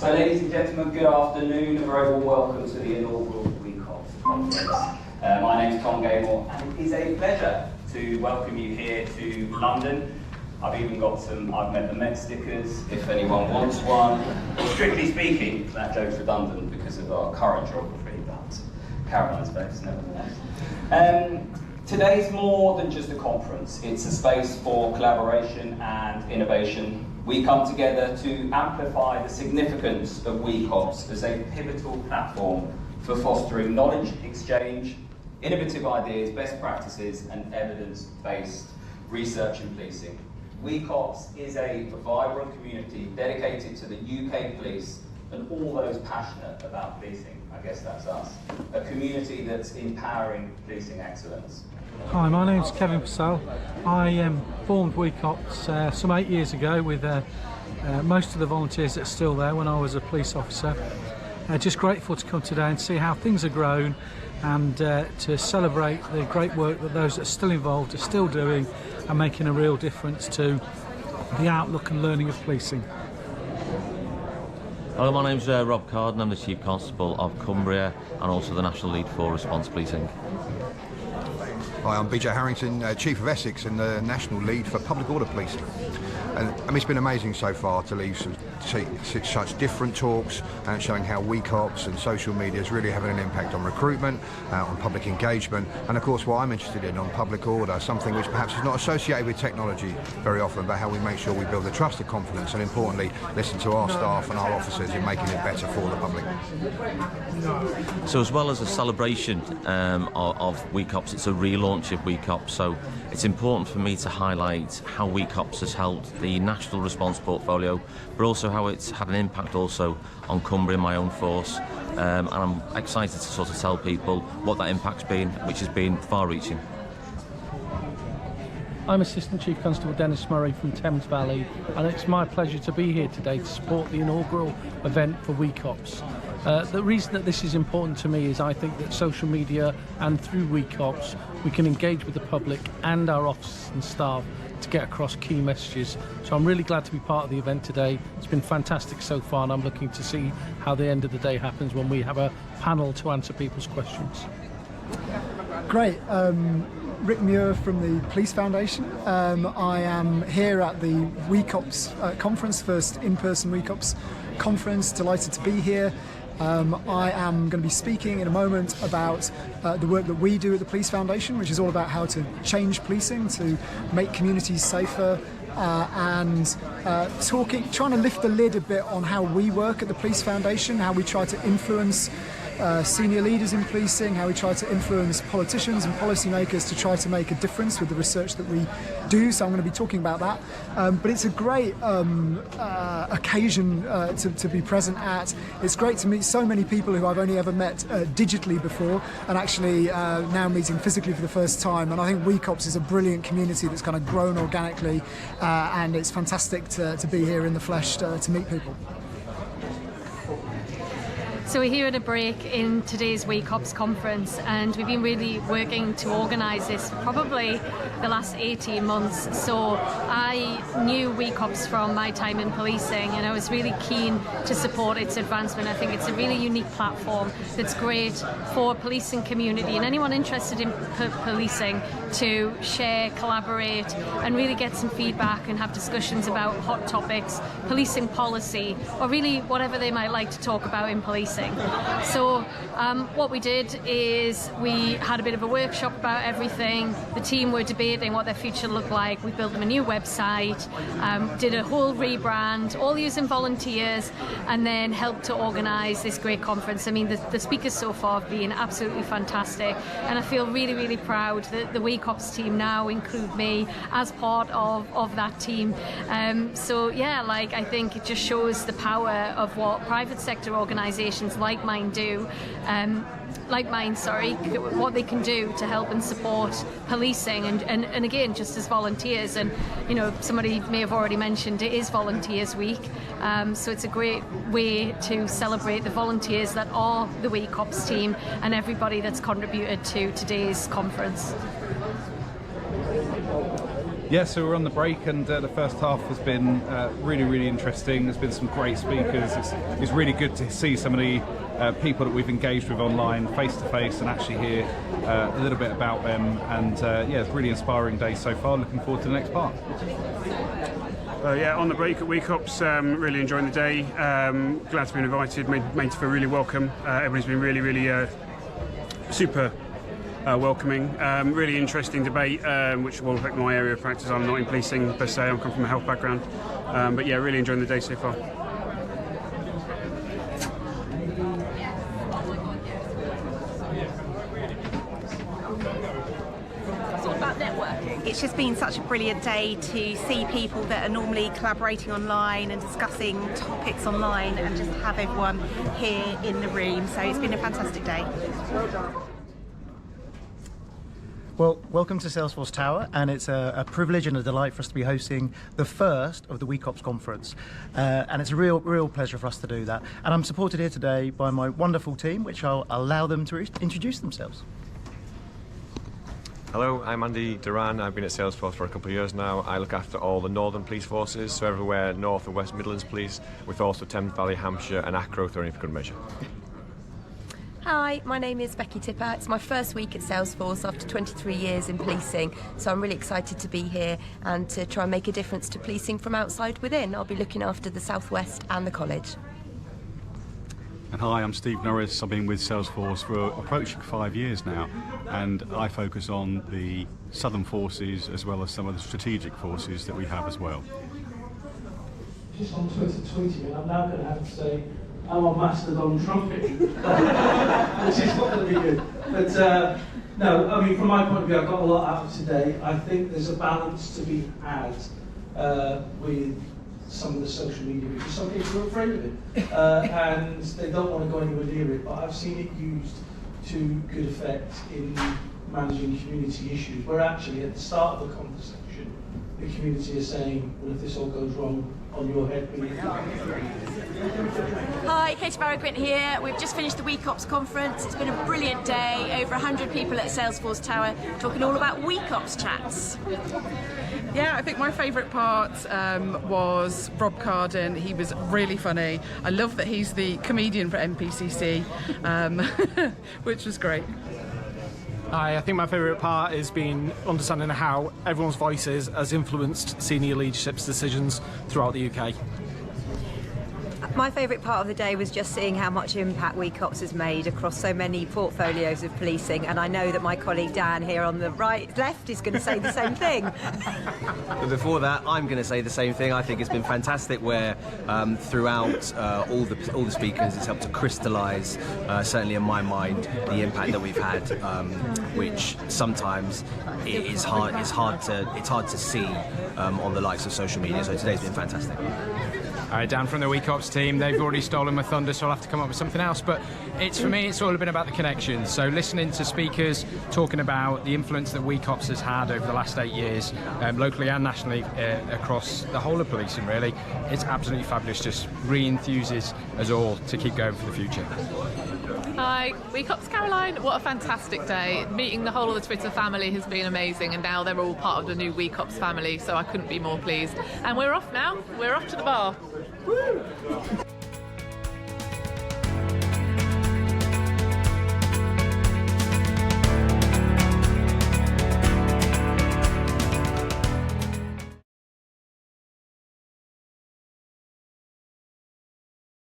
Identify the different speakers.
Speaker 1: So ladies and gentlemen, good afternoon. A very warm welcome to the inaugural WeCops Conference. My name is Tom Gaymor, and it is a pleasure to welcome you here to London. I've even got some I've met the Met stickers, if anyone wants one. Strictly speaking, that joke's redundant because of our current geography, but Caroline's best nevertheless. Today's more than just a conference. It's a space for collaboration and innovation. We come together to amplify the significance of WeCops as a pivotal platform for fostering knowledge exchange, innovative ideas, best practices, and evidence-based research in policing. WeCops is a vibrant community dedicated to the UK police and all those passionate about policing. I guess that's us. A community that's empowering policing excellence.
Speaker 2: Hi, my name's Kevin Purcell. I formed WeCops some 8 years ago with most of the volunteers that are still there when I was a police officer. Just grateful to come today and see how things have grown and to celebrate the great work that those that are still involved are still doing and making a real difference to the outlook and learning of policing.
Speaker 3: Hello, my name's Rob Carden. I'm the Chief Constable of Cumbria and also the National Lead for Response Policing.
Speaker 4: Hi, I'm BJ Harrington, Chief of Essex and the National Lead for Public Order Policing. And I mean, it's been amazing so far to leave such different talks and showing how WeCops and social media is really having an impact on recruitment, on public engagement, and of course what I'm interested in on public order, something which perhaps is not associated with technology very often, but how we make sure we build the trust and confidence and importantly listen to our staff and our officers in making it better for the public.
Speaker 3: So as well as a celebration of WeCops, it's a relaunch of WeCops, so it's important for me to highlight how WeCops has helped the national response portfolio, but also how it's had an impact also on Cumbria, my own force, and I'm excited to sort of tell people what that impact's been, which has been far-reaching.
Speaker 2: I'm Assistant Chief Constable Dennis Murray from Thames Valley, and it's my pleasure to be here today to support the inaugural event for WeCops. The reason that this is important to me is I think that social media and through WeCops we can engage with the public and our officers and staff to get across key messages. So I'm really glad to be part of the event today. It's been fantastic so far, and I'm looking to see how the end of the day happens when we have a panel to answer people's questions.
Speaker 5: Great. Rick Muir from the Police Foundation. I am here at the WeCops conference, first in-person WeCops conference. Delighted to be here. I am going to be speaking in a moment about the work that we do at the Police Foundation, which is all about how to change policing, to make communities safer, and trying to lift the lid a bit on how we work at the Police Foundation, how we try to influence senior leaders in policing, how we try to influence politicians and policymakers to try to make a difference with the research that we do. So I'm going to be talking about that. But it's a great occasion to be present at. It's great to meet so many people who I've only ever met digitally before, and actually now meeting physically for the first time. And I think WeCops is a brilliant community that's kind of grown organically, and it's fantastic to be here in the flesh to meet people.
Speaker 6: So we're here at a break in today's WeCops conference, and we've been really working to organise this for probably the last 18 months. So I knew WeCops from my time in policing, and I was really keen to support its advancement. I think it's a really unique platform that's great for policing community and anyone interested in policing to share, collaborate, and really get some feedback and have discussions about hot topics, policing policy, or really whatever they might like to talk about in policing. So what we did is we had a bit of a workshop about everything. The team were debating what their future looked like. We built them a new website, did a whole rebrand, all using volunteers, and then helped to organise this great conference. I mean, the speakers so far have been absolutely fantastic, and I feel really, really proud that the WeCops team now include me as part of that team. So yeah, like, I think it just shows the power of what private sector organisations like mine do, what they can do to help and support policing, and again, just as volunteers. And you know, somebody may have already mentioned it is Volunteers Week, so it's a great way to celebrate the volunteers that are the WeCops team and everybody that's contributed to today's conference.
Speaker 7: Yeah, so we're on the break, and the first half has been really interesting. There's been some great speakers. It's really good to see some of the people that we've engaged with online face to face and actually hear a little bit about them. And yeah, it's a really inspiring day so far. Looking forward to the next part.
Speaker 8: Yeah, on the break at WeCops, really enjoying the day. Glad to be invited, made to feel really welcome. Everybody's been really super welcoming. Really interesting debate, which will affect my area of practice. I'm not in policing per se, I come from a health background. But yeah, really enjoying the day so far.
Speaker 9: It's just been such a brilliant day to see people that are normally collaborating online and discussing topics online and just have everyone here in the room. So it's been a fantastic day.
Speaker 10: Well, welcome to Salesforce Tower, and it's a privilege and a delight for us to be hosting the first of the WeCops Conference. And it's a real pleasure for us to do that. And I'm supported here today by my wonderful team, which I'll allow them to introduce themselves.
Speaker 11: Hello, I'm Andy Duran. I've been at Salesforce for a couple of years now. I look after all the northern police forces, so everywhere North and West Midlands Police, with also Thames Valley, Hampshire and Acro throwing for good measure.
Speaker 12: Hi, my name is Becky Tipper. It's my first week at Salesforce after 23 years in policing, so I'm really excited to be here and to try and make a difference to policing from outside within. I'll be looking after the South West and the college.
Speaker 13: And hi, I'm Steve Norris. I've been with Salesforce for approaching 5 years now, and I focus on the southern forces as well as some of the strategic forces that we have as well.
Speaker 14: Just on Twitter tweeting me, I'm now going to have to say I'm on Mastodon trumpet, which is not going to be good. But no, I mean, from my point of view, I got a lot out of today. I think there's a balance to be had with some of the social media, because some people are afraid of it and they don't want to go anywhere near it, but I've seen it used to good effect in managing community issues, where actually at the start of the conversation the community is saying, well, if this all goes wrong on your head, we need to.
Speaker 15: Hi, Katie Barrow-Quint here. We've just finished the WeCops conference. It's been a brilliant day. Over 100 people at Salesforce Tower talking all about WeCops chats.
Speaker 16: Yeah, I think my favourite part was Rob Carden. He was really funny. I love that he's the comedian for NPCC, which was great.
Speaker 17: I think my favourite part has been understanding how everyone's voices has influenced senior leadership's decisions throughout the UK.
Speaker 18: My favourite part of the day was just seeing how much impact WeCops has made across so many portfolios of policing, and I know that my colleague Dan here on the left is going to say the same thing.
Speaker 19: But before that, I'm going to say the same thing. I think it's been fantastic where throughout all the speakers, it's helped to crystallise, certainly in my mind, the impact that we've had, which sometimes it's hard to see on the likes of social media. So today's been fantastic.
Speaker 20: All right, Dan from the WeCops team, they've already stolen my thunder, so I'll have to come up with something else. But for me, it's all been about the connections. So listening to speakers talking about the influence that WeCops has had over the last 8 years, locally and nationally, across the whole of policing, really, it's absolutely fabulous. Just re-enthuses us all to keep going for the future.
Speaker 21: Hi, WeCops Caroline. What a fantastic day. Meeting the whole of the Twitter family has been amazing, and now they're all part of the new WeCops family, so I couldn't be more pleased. And we're off now. We're off to the bar. Woo!